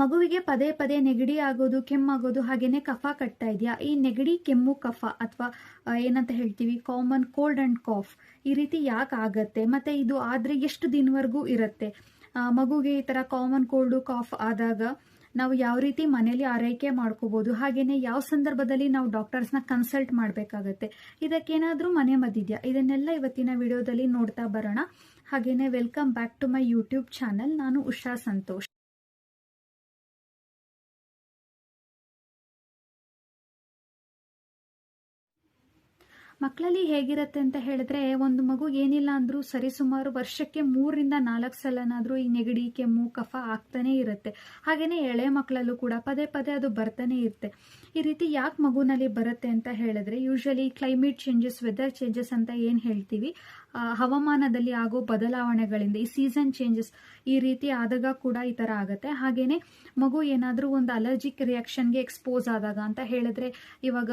ಮಗುವಿಗೆ ಪದೇ ಪದೇ ನೆಗಡಿ ಆಗೋದು, ಕೆಮ್ಮಾಗೋದು, ಹಾಗೇನೆ ಕಫ ಕಟ್ತಾ ಇದೆಯಾ? ಈ ನೆಗಡಿ, ಕೆಮ್ಮು, ಕಫ ಅಥವಾ ಏನಂತ ಹೇಳ್ತೀವಿ ಕಾಮನ್ ಕೋಲ್ಡ್ ಅಂಡ್ ಕಾಫ್, ಈ ರೀತಿ ಯಾಕೆ ಆಗತ್ತೆ, ಮತ್ತೆ ಇದು ಆದ್ರೆ ಎಷ್ಟು ದಿನವರೆಗೂ ಇರುತ್ತೆ? ಮಗುಗೆ ಈ ತರ ಕಾಮನ್ ಕೋಲ್ಡ್ ಕಾಫ್ ಆದಾಗ ನಾವು ಯಾವ ರೀತಿ ಮನೆಯಲ್ಲಿ ಆರೈಕೆ ಮಾಡ್ಕೋಬಹುದು, ಹಾಗೇನೆ ಯಾವ ಸಂದರ್ಭದಲ್ಲಿ ನಾವು ಡಾಕ್ಟರ್ಸ್ನ ಕನ್ಸಲ್ಟ್ ಮಾಡಬೇಕಾಗತ್ತೆ, ಇದಕ್ಕೇನಾದ್ರೂ ಮನೆ ಮದ್ದಿದ್ಯಾ? ಇದನ್ನೆಲ್ಲ ಇವತ್ತಿನ ವಿಡಿಯೋದಲ್ಲಿ ನೋಡ್ತಾ ಬರೋಣ. ಹಾಗೇನೆ welcome back to my YouTube channel. ನಾನು ಉಷಾ ಸಂತೋಷ್. ಮಕ್ಕಳಲ್ಲಿ ಹೇಗಿರುತ್ತೆ ಅಂತ ಹೇಳಿದ್ರೆ, ಒಂದು ಮಗು ಏನಿಲ್ಲ ಅಂದ್ರೂ ಸರಿಸುಮಾರು ವರ್ಷಕ್ಕೆ 3-4 ಸಲನಾದ್ರೂ ಈ ನೆಗಡಿ, ಕೆಮ್ಮು, ಕಫ ಆಗ್ತಾನೆ ಇರುತ್ತೆ. ಹಾಗೇನೆ ಎಳೆ ಮಕ್ಕಳಲ್ಲೂ ಕೂಡ ಪದೇ ಪದೇ ಅದು ಬರ್ತಾನೆ ಇರುತ್ತೆ. ಈ ರೀತಿ ಯಾಕೆ ಮಗುನಲ್ಲಿ ಬರುತ್ತೆ ಅಂತ ಹೇಳಿದ್ರೆ, usually climate changes, weather changes ಅಂತ ಏನ್ ಹೇಳ್ತೀವಿ, ಹವಾಮಾನದಲ್ಲಿ ಆಗೋ ಬದಲಾವಣೆಗಳಿಂದ, ಈ ಸೀಸನ್ ಚೇಂಜಸ್ ಈ ರೀತಿ ಆದಾಗ ಕೂಡ ಈ ತರ ಆಗತ್ತೆ. ಹಾಗೇನೆ ಮಗು ಏನಾದ್ರೂ ಒಂದು ಅಲರ್ಜಿಕ್ ರಿಯಾಕ್ಷನ್ಗೆ ಎಕ್ಸ್ಪೋಸ್ ಆದಾಗ ಅಂತ ಹೇಳಿದ್ರೆ, ಇವಾಗ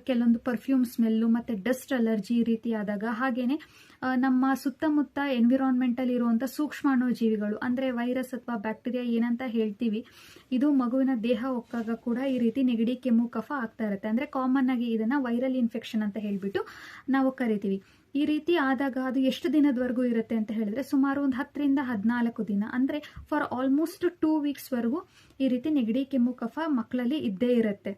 ಕೆಲವೊಂದು ಪರ್ಫ್ಯೂಮ್ ಸ್ಮೆಲ್ಲು ಮತ್ತೆ ಡಸ್ಟ್ ಅಲರ್ಜಿ ಈ ರೀತಿ ಆದಾಗ, ಹಾಗೇನೆ ನಮ್ಮ ಸುತ್ತಮುತ್ತ ಎನ್ವಿರಾನ್ಮೆಂಟ್ ಅಲ್ಲಿ ಇರುವಂತ ಸೂಕ್ಷ್ಮಾಣು ಜೀವಿಗಳು ಅಂದ್ರೆ ವೈರಸ್ ಅಥವಾ ಬ್ಯಾಕ್ಟೀರಿಯಾ ಏನಂತ ಹೇಳ್ತೀವಿ, ಇದು ಮಗುವಿನ ದೇಹ ಒಕ್ಕಾಗ ಕೂಡ ಈ ರೀತಿ ನೆಗಡಿ, ಕೆಮ್ಮು, ಕಫ ಆಗ್ತಾ ಇರುತ್ತೆ. ಅಂದ್ರೆ ಕಾಮನ್ ಆಗಿ ಇದನ್ನ ವೈರಲ್ ಇನ್ಫೆಕ್ಷನ್ ಅಂತ ಹೇಳ್ಬಿಟ್ಟು ನಾವು ಕರಿತೀವಿ. ಈ ರೀತಿ ಆದಾಗ ಅದು ಎಷ್ಟು ದಿನದವರೆಗೂ ಇರುತ್ತೆ ಅಂತ ಹೇಳಿದ್ರೆ, ಸುಮಾರು ಒಂದು 10-14 ದಿನ, ಅಂದ್ರೆ ಫಾರ್ ಆಲ್ಮೋಸ್ಟ್ 2 ವೀಕ್ಸ್ ವರೆಗೂ ಈ ರೀತಿ ನೆಗಡಿ, ಕೆಮ್ಮು, ಕಫ ಮಕ್ಕಳಲ್ಲಿ ಇದ್ದೇ ಇರುತ್ತೆ.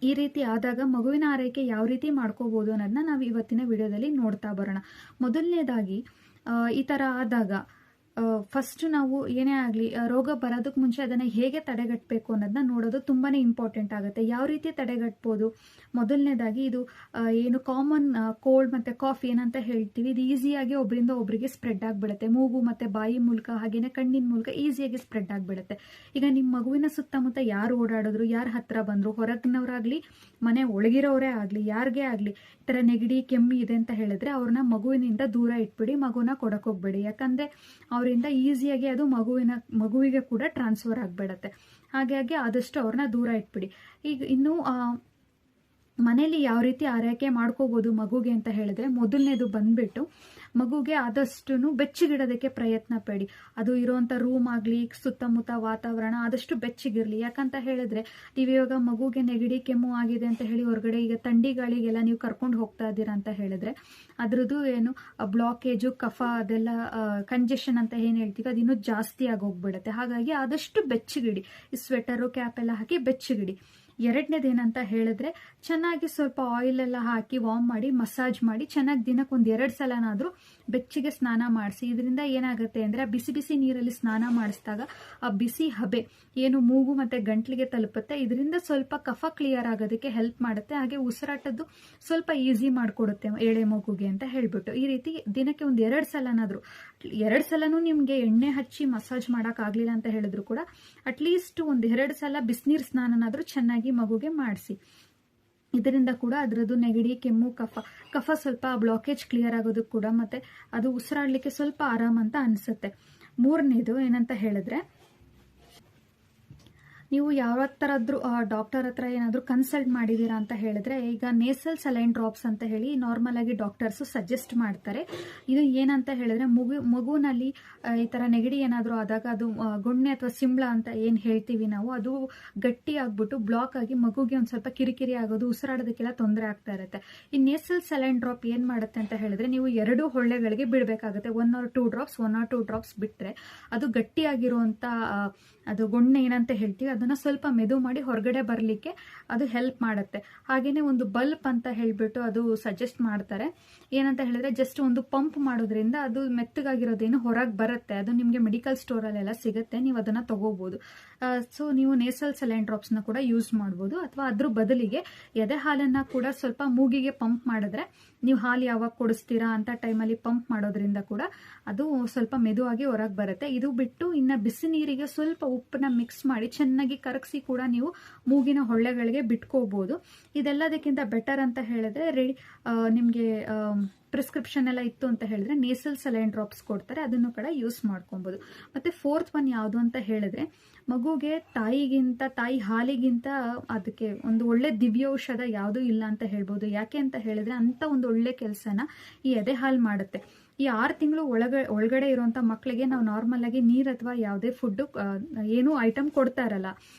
ಈ ರೀತಿ ಆದಾಗ ಮಗುವಿನ ಆರೈಕೆ ಯಾವ ರೀತಿ ಮಾಡ್ಕೋಬಹುದು ಅನ್ನೋದನ್ನ ನಾವು ಇವತ್ತಿನ ವಿಡಿಯೋದಲ್ಲಿ ನೋಡ್ತಾ ಬರೋಣ. ಮೊದಲನೇದಾಗಿ ಈ ತರ ಆದಾಗ ಫಸ್ಟ್ ನಾವು ಏನೇ ಆಗಲಿ, ರೋಗ ಬರೋದಕ್ಕೆ ಮುಂಚೆ ಅದನ್ನ ಹೇಗೆ ತಡೆಗಟ್ಟಬೇಕು ಅನ್ನೋದನ್ನ ನೋಡೋದು ತುಂಬಾನೇ ಇಂಪಾರ್ಟೆಂಟ್ ಆಗುತ್ತೆ. ಯಾವ ರೀತಿ ತಡೆಗಟ್ಬೋದು? ಮೊದಲನೇದಾಗಿ ಇದು ಏನು ಕಾಮನ್ ಕೋಲ್ಡ್ ಮತ್ತೆ ಕಾಫ್ ಏನಂತ ಹೇಳ್ತೀವಿ, ಇದು ಈಸಿಯಾಗಿ ಒಬ್ಬರಿಂದ ಒಬ್ಬರಿಗೆ ಸ್ಪ್ರೆಡ್ ಆಗಿಬಿಡುತ್ತೆ. ಮೂಗು ಮತ್ತೆ ಬಾಯಿ ಮೂಲಕ, ಹಾಗೇನೆ ಕಣ್ಣಿನ ಮೂಲಕ ಈಸಿಯಾಗಿ ಸ್ಪ್ರೆಡ್ ಆಗಿಬಿಡುತ್ತೆ. ಈಗ ನಿಮ್ಮ ಮಗುವಿನ ಸುತ್ತಮುತ್ತ ಯಾರು ಓಡಾಡಿದ್ರು, ಯಾರು ಹತ್ರ ಬಂದ್ರು, ಹೊರಗಿನವರಾಗ್ಲಿ ಮನೆ ಒಳಗಿರೋರೇ ಆಗ್ಲಿ, ಯಾರಿಗೇ ಆಗ್ಲಿ ಈ ತರ ನೆಗಡಿ, ಕೆಮ್ಮು ಇದೆ ಅಂತ ಹೇಳಿದ್ರೆ ಅವ್ರನ್ನ ಮಗುವಿನಿಂದ ದೂರ ಇಟ್ಬಿಡಿ, ಮಗುನ ಕೊಡಕ್ ಹೋಗ್ಬೇಡಿ. ಯಾಕಂದ್ರೆ ಅವರಿಂದ ಈಸಿಯಾಗಿ ಅದು ಮಗುವಿಗೆ ಕೂಡ ಟ್ರಾನ್ಸ್ಫರ್ ಆಗ್ಬಿಡತ್ತೆ. ಹಾಗಾಗಿ ಆದಷ್ಟು ಅವ್ರನ್ನ ದೂರ ಇಟ್ಬಿಡಿ. ಈಗ ಇನ್ನು ಮನೆಯಲ್ಲಿ ಯಾವ ರೀತಿ ಆರೈಕೆ ಮಾಡ್ಕೋಬಹುದು ಮಗುಗೆ ಅಂತ ಹೇಳಿದ್ರೆ, ಮೊದಲನೇದು ಬಂದ್ಬಿಟ್ಟು ಮಗುಗೆ ಆದಷ್ಟು ಬೆಚ್ಚಗಿಡೋದಕ್ಕೆ ಪ್ರಯತ್ನ ಪಡಿ. ಅದು ಇರುವಂತ ರೂಮ್ ಆಗ್ಲಿ, ಸುತ್ತಮುತ್ತ ವಾತಾವರಣ ಆದಷ್ಟು ಬೆಚ್ಚಗಿರ್ಲಿ. ಯಾಕಂತ ಹೇಳಿದ್ರೆ, ನೀವು ಇವಾಗ ಮಗುಗೆ ನೆಗಡಿ, ಕೆಮ್ಮು ಆಗಿದೆ ಅಂತ ಹೇಳಿ ಹೊರಗಡೆ ಈಗ ಥಂಡಿ ಗಾಳಿಗೆಲ್ಲ ನೀವು ಕರ್ಕೊಂಡು ಹೋಗ್ತಾ ಇದ್ದೀರಾ ಅಂತ ಹೇಳಿದ್ರೆ, ಅದ್ರದ್ದು ಏನು ಬ್ಲಾಕೇಜು, ಕಫ, ಅದೆಲ್ಲ ಕಂಜೆಷನ್ ಅಂತ ಏನ್ ಹೇಳ್ತೀವಿ, ಅದಿನ್ನೂ ಜಾಸ್ತಿ ಆಗೋಗ್ಬಿಡುತ್ತೆ. ಹಾಗಾಗಿ ಆದಷ್ಟು ಬೆಚ್ಚಗಿಡಿ, ಈ ಸ್ವೆಟರು, ಕ್ಯಾಪ್ ಎಲ್ಲ ಹಾಕಿ ಬೆಚ್ಚಗಿಡಿ. ಎರಡನೇದು ಏನಂತ ಹೇಳಿದ್ರೆ, ಚೆನ್ನಾಗಿ ಸ್ವಲ್ಪ ಆಯಿಲ್ ಎಲ್ಲ ಹಾಕಿ ವಾರ್ಮ್ ಮಾಡಿ, ಮಸಾಜ್ ಮಾಡಿ, ಚೆನ್ನಾಗಿ ದಿನಕ್ಕೆ 1-2 ಸಲನಾದ್ರೂ ಬೆಚ್ಚಗೆ ಸ್ನಾನ ಮಾಡಿಸಿ. ಇದರಿಂದ ಏನಾಗುತ್ತೆ ಅಂದ್ರೆ, ಬಿಸಿ ಬಿಸಿ ನೀರಲ್ಲಿ ಸ್ನಾನ ಮಾಡಿಸಿದಾಗ ಆ ಬಿಸಿ ಹಬೆ ಏನು ಮೂಗು ಮತ್ತೆ ಗಂಟ್ಲಿಗೆ ತಲುಪುತ್ತೆ. ಇದರಿಂದ ಸ್ವಲ್ಪ ಕಫ ಕ್ಲಿಯರ್ ಆಗೋದಕ್ಕೆ ಹೆಲ್ಪ್ ಮಾಡುತ್ತೆ. ಹಾಗೆ ಉಸಿರಾಟದ್ದು ಸ್ವಲ್ಪ ಈಸಿ ಮಾಡ್ಕೊಡುತ್ತೆ ಎಳೆ ಮಗುಗೆ ಅಂತ ಹೇಳ್ಬಿಟ್ಟು. ಈ ರೀತಿ ದಿನಕ್ಕೆ 1-2 ಸಲನಾದ್ರೂ, 2 ಸಲನೂ ನಿಮ್ಗೆ ಎಣ್ಣೆ ಹಚ್ಚಿ ಮಸಾಜ್ ಮಾಡಕ್ ಆಗ್ಲಿಲ್ಲ ಅಂತ ಹೇಳಿದ್ರು ಕೂಡ ಅಟ್ಲೀಸ್ಟ್ 1-2 ಸಲ ಬಿಸಿನೀರ್ ಸ್ನಾನನಾದ್ರೂ ಚೆನ್ನಾಗಿ ಮಗುಗೆ ಮಾಡಿಸಿ. ಇದರಿಂದ ಕೂಡ ಅದರದ್ದು ನೆಗಡಿ, ಕೆಮ್ಮು, ಕಫ ಸ್ವಲ್ಪ ಬ್ಲಾಕೇಜ್ ಕ್ಲಿಯರ್ ಆಗೋದಕ್ಕೆ ಕೂಡ, ಮತ್ತೆ ಅದು ಉಸಿರಾಡ್ಲಿಕ್ಕೆ ಸ್ವಲ್ಪ ಆರಾಮ್ ಅಂತ ಅನ್ಸುತ್ತೆ. ಮೂರನೇದು ಏನಂತ ಹೇಳಿದ್ರೆ, ನೀವು ಯಾವ ತರದ್ರು ಡಾಕ್ಟರ್ ಹತ್ರ ಏನಾದ್ರು ಕನ್ಸಲ್ಟ್ ಮಾಡಿದೀರಾ ಅಂತ ಹೇಳಿದ್ರೆ, ಈಗ ನೇಸಲ್ ಸಲೈನ್ ಡ್ರಾಪ್ಸ್ ಅಂತ ಹೇಳಿ ನಾರ್ಮಲ್ ಆಗಿ ಡಾಕ್ಟರ್ಸ್ ಸಜೆಸ್ಟ್ ಮಾಡ್ತಾರೆ. ಇದು ಏನಂತ ಹೇಳಿದ್ರೆ, ಮಗುನಲ್ಲಿ ಈ ತರ ನೆಗಡಿ ಏನಾದ್ರು ಆದಾಗ ಅದು ಗೊಣ್ಣೆ ಅಥವಾ ಸಿಂಬಳ ಅಂತ ಏನ್ ಹೇಳ್ತೀವಿ ನಾವು, ಅದು ಗಟ್ಟಿ ಆಗ್ಬಿಟ್ಟು ಬ್ಲಾಕ್ ಆಗಿ ಮಗುಗೆ ಒಂದ್ ಸ್ವಲ್ಪ ಕಿರಿಕಿರಿ ಆಗೋದು, ಉಸಿರಾಡೋದಕ್ಕೆಲ್ಲ ತೊಂದರೆ ಆಗ್ತಾ ಇರುತ್ತೆ. ಈ ನೇಸಲ್ ಸಲೈನ್ ಡ್ರಾಪ್ ಏನ್ ಮಾಡುತ್ತೆ ಅಂತ ಹೇಳಿದ್ರೆ, ನೀವು 2 ಹೊಳ್ಳೆಗಳಿಗೆ ಬಿಡ್ಬೇಕಾಗುತ್ತೆ. 1 or 2 ಡ್ರಾಪ್ಸ್ ಬಿಟ್ರೆ ಅದು ಗಟ್ಟಿಯಾಗಿರುವಂತ ಅದು ಗೊಣ್ಣೆ ಏನಂತ ಹೇಳ್ತೀವಿ ಅದನ್ನ ಸ್ವಲ್ಪ ಮೆದು ಮಾಡಿ ಹೊರಗಡೆ ಬರ್ಲಿಕ್ಕೆ ಅದು ಹೆಲ್ಪ್ ಮಾಡುತ್ತೆ. ಹಾಗೇನೆ ಒಂದು ಬಲ್ಪ್ ಅಂತ ಹೇಳ್ಬಿಟ್ಟು ಅದು ಸಜೆಸ್ಟ್ ಮಾಡ್ತಾರೆ. ಏನಂತ ಹೇಳಿದ್ರೆ, ಜಸ್ಟ್ ಒಂದು ಪಂಪ್ ಮಾಡೋದ್ರಿಂದ ಅದು ಮೆತ್ತಗಾಗಿರೋದೇನು ಹೊರಗೆ ಬರುತ್ತೆ. ಅದು ನಿಮ್ಗೆ ಮೆಡಿಕಲ್ ಸ್ಟೋರ್ ಅಲ್ಲೆಲ್ಲ ಸಿಗುತ್ತೆ, ನೀವು ಅದನ್ನ ತಗೋಬಹುದು. ಸೊ ನೀವು ನೇಸಲ್ ಸಲೈನ್ ಡ್ರಾಪ್ಸ್ ನ ಕೂಡ ಯೂಸ್ ಮಾಡಬಹುದು. ಅಥವಾ ಅದ್ರ ಬದಲಿಗೆ ಎದೆ ಹಾಲನ್ನ ಕೂಡ ಸ್ವಲ್ಪ ಮೂಗಿಗೆ ಪಂಪ್ ಮಾಡಿದ್ರೆ, ನೀವು ಹಾಲು ಯಾವಾಗ ಕೊಡಿಸ್ತೀರಾ ಅಂತ ಟೈಮಲ್ಲಿ ಪಂಪ್ ಮಾಡೋದ್ರಿಂದ ಕೂಡ ಅದು ಸ್ವಲ್ಪ ಮೆದುವಾಗಿ ಹೊರಗೆ ಬರುತ್ತೆ. ಇದು ಬಿಟ್ಟು ಇನ್ನ ಬಿಸಿ ನೀರಿಗೆ ಸ್ವಲ್ಪ ಉಪ್ಪನ್ನ ಮಿಕ್ಸ್ ಮಾಡಿ ಚೆನ್ನಾಗಿ ಕರಗಿಸಿ ಕೂಡ ನೀವು ಮೂಗಿನ ಹೊಳ್ಳೆಗಳಿಗೆ ಬಿಟ್ಕೋಬಹುದು. ಇದೆಲ್ಲದಕ್ಕಿಂತ ಬೆಟರ್ ಅಂತ ಹೇಳಿದ್ರೆ, ನಿಮ್ಗೆ ಪ್ರಿಸ್ಕ್ರಿಪ್ಷನ್ ಎಲ್ಲ ಇತ್ತು ಅಂತ ಹೇಳಿದ್ರೆ ನೇಸಲ್ ಸಲೈನ್ ಡ್ರಾಪ್ಸ್ ಕೊಡ್ತಾರೆ, ಅದನ್ನು ಕೂಡ ಯೂಸ್ ಮಾಡ್ಕೊಬಹುದು. ಮತ್ತೆ 4th ಒನ್ ಯಾವುದು ಅಂತ ಹೇಳಿದ್ರೆ, ಮಗುಗೆ ತಾಯಿ ಹಾಲಿಗಿಂತ ಅದಕ್ಕೆ ಒಂದು ಒಳ್ಳೆ ದಿವ್ಯೌಷಧ ಯಾವುದೂ ಇಲ್ಲ ಅಂತ ಹೇಳ್ಬೋದು. ಯಾಕೆ ಅಂತ ಹೇಳಿದ್ರೆ, ಅಂತ ಒಂದು ಒಳ್ಳೆ ಕೆಲಸನ ಈ ಎದೆ ಹಾಲು ಮಾಡುತ್ತೆ. ಈ 6 ತಿಂಗಳು ಒಳಗಡೆ ಇರುವಂಥ ಮಕ್ಕಳಿಗೆ ನಾವು ನಾರ್ಮಲ್ ಆಗಿ ನೀರು ಅಥವಾ ಯಾವುದೇ ಫುಡ್ಡು ಏನೂ ಐಟಮ್ ಕೊಡ್ತಾ ಇರಲ್ಲ.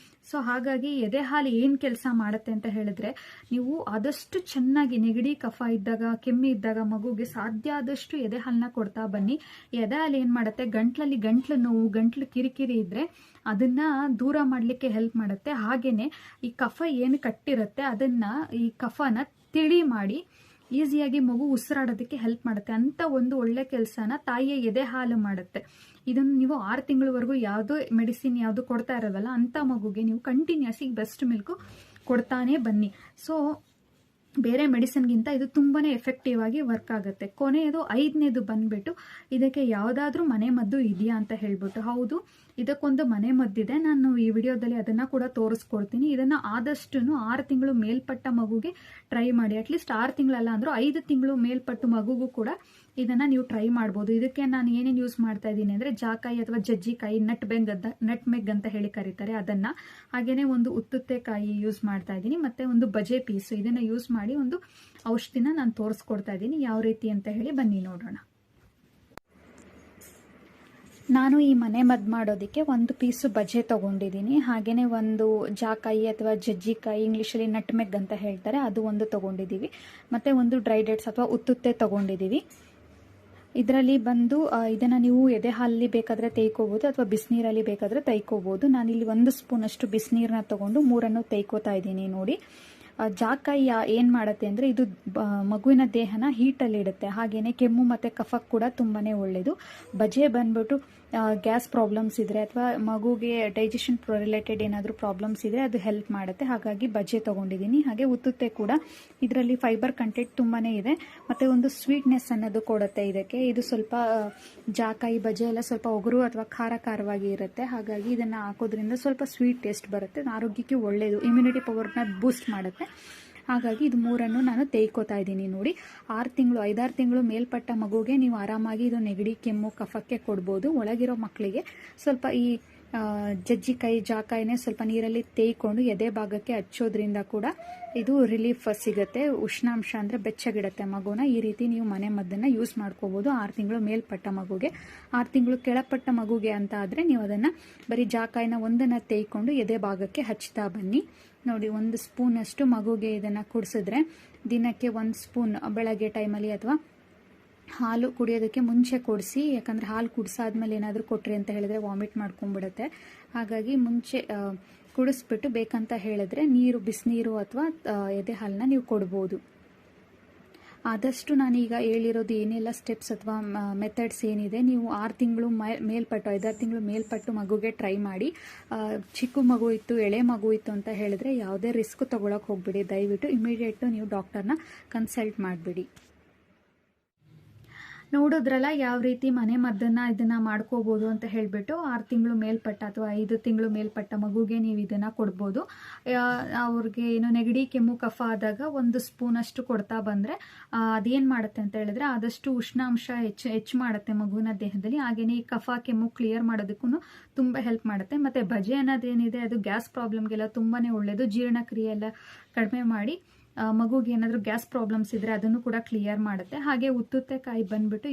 ಸೊ ಹಾಗಾಗಿ ಎದೆ ಹಾಲು ಏನು ಕೆಲಸ ಮಾಡುತ್ತೆ ಅಂತ ಹೇಳಿದ್ರೆ, ನೀವು ಆದಷ್ಟು ಚೆನ್ನಾಗಿ ನೆಗಡಿ ಕಫ ಇದ್ದಾಗ, ಕೆಮ್ಮು ಇದ್ದಾಗ ಮಗುಗೆ ಸಾಧ್ಯ ಆದಷ್ಟು ಎದೆ ಹಾಲನ್ನ ಕೊಡ್ತಾ ಬನ್ನಿ. ಎದೆ ಹಾಲು ಏನು ಮಾಡುತ್ತೆ, ಗಂಟ್ಲು ನೋವು, ಗಂಟ್ಲು ಕಿರಿಕಿರಿ ಇದ್ರೆ ಅದನ್ನ ದೂರ ಮಾಡಲಿಕ್ಕೆ ಹೆಲ್ಪ್ ಮಾಡುತ್ತೆ. ಹಾಗೇನೆ ಈ ಕಫ ಏನು ಕಟ್ಟಿರುತ್ತೆ ಅದನ್ನ, ಈ ಕಫನ ತಿಳಿ ಮಾಡಿ ಈಸಿಯಾಗಿ ಮಗು ಉಸಿರಾಡೋದಕ್ಕೆ ಹೆಲ್ಪ್ ಮಾಡುತ್ತೆ. ಅಂತ ಒಂದು ಒಳ್ಳೆ ಕೆಲಸನ ತಾಯಿಯ ಎದೆ ಹಾಲು ಮಾಡುತ್ತೆ. ಇದನ್ನು ನೀವು 6 ತಿಂಗಳವರೆಗೂ ಯಾವುದೋ ಮೆಡಿಸಿನ್ ಯಾವುದು ಕೊಡ್ತಾ ಇರೋದಲ್ಲ, ಅಂತ ಮಗುಗೆ ನೀವು ಕಂಟಿನ್ಯೂಸ್ ಬೆಸ್ಟ್ ಮಿಲ್ಕ್ ಕೊಡ್ತಾನೆ ಬನ್ನಿ. ಸೊ ಬೇರೆ ಮೆಡಿಸಿನ್ಗಿಂತ ಇದು ತುಂಬಾ ಎಫೆಕ್ಟಿವ್ ಆಗಿ ವರ್ಕ್ ಆಗುತ್ತೆ. ಕೊನೆಯದು 5ನೇದು ಬಂದ್ಬಿಟ್ಟು, ಇದಕ್ಕೆ ಯಾವುದಾದ್ರೂ ಮನೆ ಮದ್ದು ಇದೆಯಾ ಅಂತ ಹೇಳ್ಬಿಟ್ಟು. ಹೌದು, ಇದಕ್ಕೊಂದು ಮನೆ ಮದ್ದಿದೆ. ನಾನು ಈ ವಿಡಿಯೋದಲ್ಲಿ ಅದನ್ನ ಕೂಡ ತೋರಿಸ್ಕೊಡ್ತೀನಿ. ಇದನ್ನ ಆದಷ್ಟು 6 ತಿಂಗಳು ಮೇಲ್ಪಟ್ಟ ಮಗುಗೆ ಟ್ರೈ ಮಾಡಿ. ಅಟ್ಲೀಸ್ಟ್ 6 ತಿಂಗಳಲ್ಲ ಅಂದ್ರೂ 5 ತಿಂಗಳು ಮೇಲ್ಪಟ್ಟು ಮಗುಗೂ ಕೂಡ ಇದನ್ನ ನೀವು ಟ್ರೈ ಮಾಡ್ಬೋದು. ಇದಕ್ಕೆ ನಾನು ಏನೇನು ಯೂಸ್ ಮಾಡ್ತಾ ಇದ್ದೀನಿ ಅಂದ್ರೆ, ಜಾಕಾಯಿ ಅಥವಾ ಜಜ್ಜಿಕಾಯಿ, ನಟ್ಮೆಗ್ ಅಂತ ಹೇಳಿ ಕರೀತಾರೆ ಅದನ್ನ, ಹಾಗೇನೆ ಒಂದು ಉತ್ತುತ್ತೆಕಾಯಿ ಯೂಸ್ ಮಾಡ್ತಾ ಇದ್ದೀನಿ, ಮತ್ತೆ ಒಂದು ಬಜೆ ಪೀಸು. ಇದನ್ನ ಯೂಸ್ ಮಾಡಿ ಒಂದು ಔಷಧಿನ ನಾನು ತೋರಿಸ್ಕೊಡ್ತಾ ಇದ್ದೀನಿ, ಯಾವ ರೀತಿ ಅಂತ ಹೇಳಿ ಬನ್ನಿ ನೋಡೋಣ. ನಾನು ಈ ಮನೆ ಮದ್ದು ಮಾಡೋದಕ್ಕೆ ಒಂದು ಪೀಸು ಬಜೆ ತೊಗೊಂಡಿದ್ದೀನಿ, ಹಾಗೆಯೇ ಒಂದು ಜಾಕಾಯಿ ಅಥವಾ ಜಜ್ಜಿಕಾಯಿ, ಇಂಗ್ಲೀಷಲ್ಲಿ ನಟ್ಮೆಗ್ ಅಂತ ಹೇಳ್ತಾರೆ, ಅದು ಒಂದು ತೊಗೊಂಡಿದ್ದೀವಿ, ಮತ್ತು ಒಂದು ಡ್ರೈ ಡೇಟ್ಸ್ ಅಥವಾ ಉತ್ತುತ್ತೆ ತೊಗೊಂಡಿದ್ದೀವಿ. ಇದರಲ್ಲಿ ಬಂದು ಇದನ್ನು ನೀವು ಎದೆ ಹಾಲಲ್ಲಿ ಬೇಕಾದರೆ ತೈಕೋಬೋದು ಅಥವಾ ಬಿಸಿನೀರಲ್ಲಿ ಬೇಕಾದರೆ ತೈಕೋಬೋದು. ನಾನಿಲ್ಲಿ 1 ಸ್ಪೂನಷ್ಟು ಬಿಸಿನೀರನ್ನ ತೊಗೊಂಡು 3 ತೈಕೋತಾ ಇದ್ದೀನಿ ನೋಡಿ. ಜಾಕಾಯಿ ಏನು ಮಾಡುತ್ತೆ ಅಂದರೆ, ಇದು ಮಗುವಿನ ದೇಹನ ಹೀಟಲ್ಲಿ ಇಡುತ್ತೆ, ಹಾಗೆಯೇ ಕೆಮ್ಮು ಮತ್ತು ಕಫಕ್ಕೆ ಕೂಡ ತುಂಬಾ ಒಳ್ಳೆಯದು. ಬಜೆ ಬಂದ್ಬಿಟ್ಟು ಗ್ಯಾಸ್ ಪ್ರಾಬ್ಲಮ್ಸ್ ಇದ್ದರೆ ಅಥವಾ ಮಗುಗೆ ಡೈಜೆಷನ್ ರಿಲೇಟೆಡ್ ಏನಾದರೂ ಪ್ರಾಬ್ಲಮ್ಸ್ ಇದ್ದರೆ ಅದು ಹೆಲ್ಪ್ ಮಾಡುತ್ತೆ, ಹಾಗಾಗಿ ಬಜೆ ತೊಗೊಂಡಿದ್ದೀನಿ. ಹಾಗೆ ಉತ್ತುತ್ತೆ ಕೂಡ, ಇದರಲ್ಲಿ ಫೈಬರ್ ಕಂಟೆಂಟ್ ತುಂಬಾ ಇದೆ, ಮತ್ತು ಒಂದು ಸ್ವೀಟ್ನೆಸ್ ಅನ್ನೋದು ಕೊಡುತ್ತೆ ಇದಕ್ಕೆ. ಇದು ಸ್ವಲ್ಪ ಜಾಕಾಯಿ ಬಜೆ ಎಲ್ಲ ಸ್ವಲ್ಪ ಒಗರು ಅಥವಾ ಖಾರವಾಗಿ ಇರುತ್ತೆ, ಹಾಗಾಗಿ ಇದನ್ನು ಹಾಕೋದ್ರಿಂದ ಸ್ವಲ್ಪ ಸ್ವೀಟ್ ಟೇಸ್ಟ್ ಬರುತ್ತೆ, ಆರೋಗ್ಯಕ್ಕೆ ಒಳ್ಳೆಯದು, ಇಮ್ಯುನಿಟಿ ಪವರ್ನ ಬೂಸ್ಟ್ ಮಾಡುತ್ತೆ. ಹಾಗಾಗಿ ಇದು 3 ನಾನು ತೈಕೋತಾ ಇದ್ದೀನಿ ನೋಡಿ. 5-6 ತಿಂಗಳು ಮೇಲ್ಪಟ್ಟ ಮಗುಗೆ ನೀವು ಆರಾಮಾಗಿ ಇದು ನೆಗಡಿ, ಕೆಮ್ಮು, ಕಫಕ್ಕೆ ಕೊಡ್ಬೋದು. ಒಳಗಿರೋ ಮಕ್ಕಳಿಗೆ ಸ್ವಲ್ಪ ಈ ಜಜ್ಜಿಕಾಯಿ, ಜಾಕಾಯಿನೇ ಸ್ವಲ್ಪ ನೀರಲ್ಲಿ ತೇಯ್ಕೊಂಡು ಎದೆ ಭಾಗಕ್ಕೆ ಹಚ್ಚೋದ್ರಿಂದ ಕೂಡ ಇದು ರಿಲೀಫ್ ಸಿಗುತ್ತೆ. ಉಷ್ಣಾಂಶ ಅಂದರೆ ಬೆಚ್ಚಗಿಡುತ್ತೆ ಮಗುನ. ಈ ರೀತಿ ನೀವು ಮನೆ ಮದ್ದನ್ನು ಯೂಸ್ ಮಾಡ್ಕೋಬೋದು 6 ತಿಂಗಳು ಮೇಲ್ಪಟ್ಟ ಮಗುಗೆ. 6 ತಿಂಗಳು ಕೆಳಪಟ್ಟ ಮಗುಗೆ ಅಂತ ಆದರೆ ನೀವು ಅದನ್ನು ಬರೀ ಜಾಕಾಯಿನ ಒಂದನ್ನು ತೇಯ್ಕೊಂಡು ಎದೆ ಭಾಗಕ್ಕೆ ಹಚ್ತಾ ಬನ್ನಿ ನೋಡಿ. 1 ಸ್ಪೂನಷ್ಟು ಮಗುಗೆ ಇದನ್ನು ಕುಡಿಸಿದ್ರೆ, ದಿನಕ್ಕೆ 1 ಸ್ಪೂನ್ ಬೆಳಗ್ಗೆ ಟೈಮಲ್ಲಿ ಅಥವಾ ಹಾಲು ಕುಡಿಯೋದಕ್ಕೆ ಮುಂಚೆ ಕೊಡಿಸಿ. ಯಾಕಂದರೆ ಹಾಲು ಕುಡಿಸಾದ್ಮೇಲೆ ಏನಾದರೂ ಕೊಟ್ರಿ ಅಂತ ಹೇಳಿದ್ರೆ ವಾಮಿಟ್ ಮಾಡ್ಕೊಂಡ್ಬಿಡುತ್ತೆ, ಹಾಗಾಗಿ ಮುಂಚೆ ಕುಡಿಸ್ಬಿಟ್ಟು ಬೇಕಂತ ಹೇಳಿದ್ರೆ ಬಿಸಿನೀರು ಅಥವಾ ಎದೆ ಹಾಲನ್ನ ನೀವು ಕೊಡ್ಬೋದು. ಆದಷ್ಟು ನಾನೀಗ ಹೇಳಿರೋದು ಏನೆಲ್ಲ ಸ್ಟೆಪ್ಸ್ ಅಥವಾ ಮೆಥಡ್ಸ್ ಏನಿದೆ, ನೀವು 6 ತಿಂಗಳು ಮೇಲ್ಪಟ್ಟು 5-6 ತಿಂಗಳು ಮೇಲ್ಪಟ್ಟು ಮಗುಗೆ ಟ್ರೈ ಮಾಡಿ. ಚಿಕ್ಕ ಮಗು ಇತ್ತು, ಎಳೆ ಮಗು ಇತ್ತು ಅಂತ ಹೇಳಿದ್ರೆ ಯಾವುದೇ ರಿಸ್ಕ್ ತೊಗೊಳಕ್ಕೆ ಹೋಗ್ಬಿಡಿ. ದಯವಿಟ್ಟು ಇಮಿಡಿಯೇಟ್ ನೀವು ಡಾಕ್ಟರ್ನ ಕನ್ಸಲ್ಟ್ ಮಾಡಿಬಿಡಿ. ನೋಡಿದ್ರಲ್ಲ ಯಾವ ರೀತಿ ಮನೆ ಮದ್ದನ್ನು ಇದನ್ನು ಮಾಡ್ಕೋಬೋದು ಅಂತ ಹೇಳಿಬಿಟ್ಟು. 6 ತಿಂಗಳು ಮೇಲ್ಪಟ್ಟ ಅಥವಾ 5 ತಿಂಗಳು ಮೇಲ್ಪಟ್ಟ ಮಗುಗೆ ನೀವು ಇದನ್ನು ಕೊಡ್ಬೋದು. ಅವ್ರಿಗೆ ಏನು ನೆಗಡಿ, ಕೆಮ್ಮು, ಕಫ ಆದಾಗ 1 ಸ್ಪೂನಷ್ಟು ಕೊಡ್ತಾ ಬಂದರೆ ಅದೇನು ಮಾಡುತ್ತೆ ಅಂತ ಹೇಳಿದ್ರೆ, ಆದಷ್ಟು ಉಷ್ಣಾಂಶ ಹೆಚ್ಚು ಮಾಡುತ್ತೆ ಮಗುವಿನ ದೇಹದಲ್ಲಿ. ಹಾಗೆಯೇ ಈ ಕಫ, ಕೆಮ್ಮು ಕ್ಲಿಯರ್ ಮಾಡೋದಕ್ಕೂ ತುಂಬ ಹೆಲ್ಪ್ ಮಾಡುತ್ತೆ. ಮತ್ತು ಬಜೆ ಅನ್ನೋದೇನಿದೆ ಅದು ಗ್ಯಾಸ್ ಪ್ರಾಬ್ಲಮ್ಗೆಲ್ಲ ತುಂಬಾ ಒಳ್ಳೆಯದು. ಜೀರ್ಣಕ್ರಿಯೆ ಎಲ್ಲ ಕಡಿಮೆ ಮಾಡಿ ಮಗುಗೆ ಏನಾದರೂ ಗ್ಯಾಸ್ ಪ್ರಾಬ್ಲಮ್ಸ್ ಇದ್ದರೆ ಅದನ್ನು ಕೂಡ ಕ್ಲಿಯರ್ ಮಾಡುತ್ತೆ. ಹಾಗೆ ಉತ್ತುತ್ತೆಕಾಯಿ ಬಂದ್ಬಿಟ್ಟು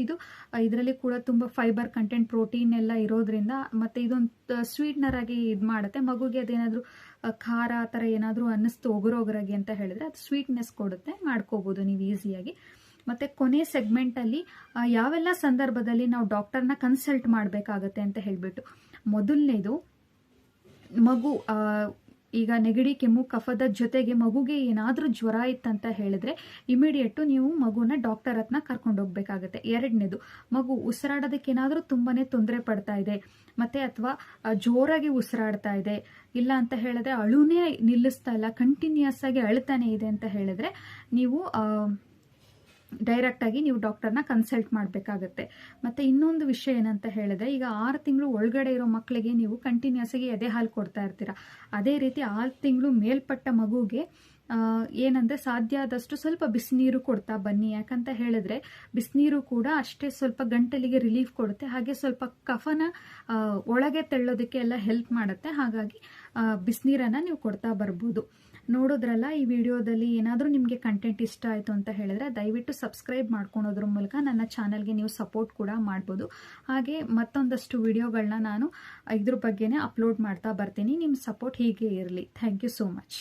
ಇದರಲ್ಲಿ ಕೂಡ ತುಂಬ ಫೈಬರ್ ಕಂಟೆಂಟ್, ಪ್ರೋಟೀನ್ ಎಲ್ಲ ಇರೋದ್ರಿಂದ, ಮತ್ತು ಇದೊಂದು ಸ್ವೀಟ್ನರ್ ಆಗಿ ಇದು ಮಾಡುತ್ತೆ ಮಗುಗೆ. ಅದೇನಾದರೂ ಖಾರ ಆ ಥರ ಏನಾದರೂ ಅನ್ನಿಸ್ತು ಒಗರಾಗಿ ಅಂತ ಹೇಳಿದ್ರೆ ಅದು ಸ್ವೀಟ್ನೆಸ್ ಕೊಡುತ್ತೆ, ಮಾಡ್ಕೋಬೋದು ನೀವು ಈಸಿಯಾಗಿ. ಮತ್ತು ಕೊನೆ ಸೆಗ್ಮೆಂಟಲ್ಲಿ ಯಾವೆಲ್ಲ ಸಂದರ್ಭದಲ್ಲಿ ನಾವು ಡಾಕ್ಟರ್ನ ಕನ್ಸಲ್ಟ್ ಮಾಡಬೇಕಾಗತ್ತೆ ಅಂತ ಹೇಳಿಬಿಟ್ಟು. ಮೊದಲನೇದು, ಮಗು ಈಗ ನೆಗಡಿ, ಕೆಮ್ಮು, ಕಫದ ಜೊತೆಗೆ ಮಗುಗೆ ಏನಾದರೂ ಜ್ವರ ಇತ್ತಂತ ಹೇಳಿದ್ರೆ ಇಮಿಡಿಯೇಟು ನೀವು ಮಗುನ ಡಾಕ್ಟರ್ ಹತ್ರ ಕರ್ಕೊಂಡು ಹೋಗ್ಬೇಕಾಗತ್ತೆ. 2ನೇದು, ಮಗು ಉಸಿರಾಡೋದಕ್ಕೆ ಏನಾದರೂ ತುಂಬಾ ತೊಂದರೆ ಪಡ್ತಾ ಇದೆ ಮತ್ತು ಅಥವಾ ಜೋರಾಗಿ ಉಸಿರಾಡ್ತಾ ಇದೆ, ಇಲ್ಲ ಅಂತ ಹೇಳಿದ್ರೆ ಅಳುನೇ ನಿಲ್ಲಿಸ್ತಾ ಇಲ್ಲ, ಕಂಟಿನ್ಯೂಸ್ ಆಗಿ ಅಳ್ತಾನೆ ಇದೆ ಅಂತ ಹೇಳಿದ್ರೆ ನೀವು ಡೈರೆಕ್ಟಾಗಿ ನೀವು ಡಾಕ್ಟರ್ನ ಕನ್ಸಲ್ಟ್ ಮಾಡಬೇಕಾಗತ್ತೆ. ಮತ್ತು ಇನ್ನೊಂದು ವಿಷಯ ಏನಂತ ಹೇಳಿದ್ರೆ, ಈಗ 6 ತಿಂಗಳು ಒಳಗಡೆ ಇರೋ ಮಕ್ಕಳಿಗೆ ನೀವು ಕಂಟಿನ್ಯೂಸ್ ಆಗಿ ಎದೆ ಹಾಲು ಕೊಡ್ತಾ ಇರ್ತೀರ. ಅದೇ ರೀತಿ 6 ತಿಂಗಳು ಮೇಲ್ಪಟ್ಟ ಮಗುಗೆ ಏನಂದರೆ ಸಾಧ್ಯ ಆದಷ್ಟು ಸ್ವಲ್ಪ ಬಿಸಿನೀರು ಕೊಡ್ತಾ ಬನ್ನಿ. ಯಾಕಂತ ಹೇಳಿದ್ರೆ ಬಿಸಿನೀರು ಕೂಡ ಅಷ್ಟೇ ಸ್ವಲ್ಪ ಗಂಟಲಿಗೆ ರಿಲೀಫ್ ಕೊಡುತ್ತೆ, ಹಾಗೆ ಸ್ವಲ್ಪ ಕಫನ ಒಳಗೆ ತೆಳ್ಳೋದಕ್ಕೆ ಎಲ್ಲ ಹೆಲ್ಪ್ ಮಾಡುತ್ತೆ. ಹಾಗಾಗಿ ಬಿಸಿನೀರನ್ನು ನೀವು ಕೊಡ್ತಾ ಬರ್ಬೋದು. ನೋಡೋದ್ರಲ್ಲ ಈ ವಿಡಿಯೋದಲ್ಲಿ ಏನಾದರೂ ನಿಮಗೆ ಕಂಟೆಂಟ್ ಇಷ್ಟ ಆಯಿತು ಅಂತ ಹೇಳಿದ್ರೆ ದಯವಿಟ್ಟು ಸಬ್ಸ್ಕ್ರೈಬ್ ಮಾಡ್ಕೊಳೋದ್ರ ಮೂಲಕ ನನ್ನ ಚಾನಲ್ಗೆ ನೀವು ಸಪೋರ್ಟ್ ಕೂಡ ಮಾಡ್ಬೋದು. ಹಾಗೆ ಮತ್ತೊಂದಷ್ಟು ವಿಡಿಯೋಗಳನ್ನ ನಾನು ಇದ್ರ ಬಗ್ಗೆನೇ ಅಪ್ಲೋಡ್ ಮಾಡ್ತಾ ಬರ್ತೀನಿ. ನಿಮ್ಮ ಸಪೋರ್ಟ್ ಹೀಗೆ ಇರಲಿ. Thank you so much.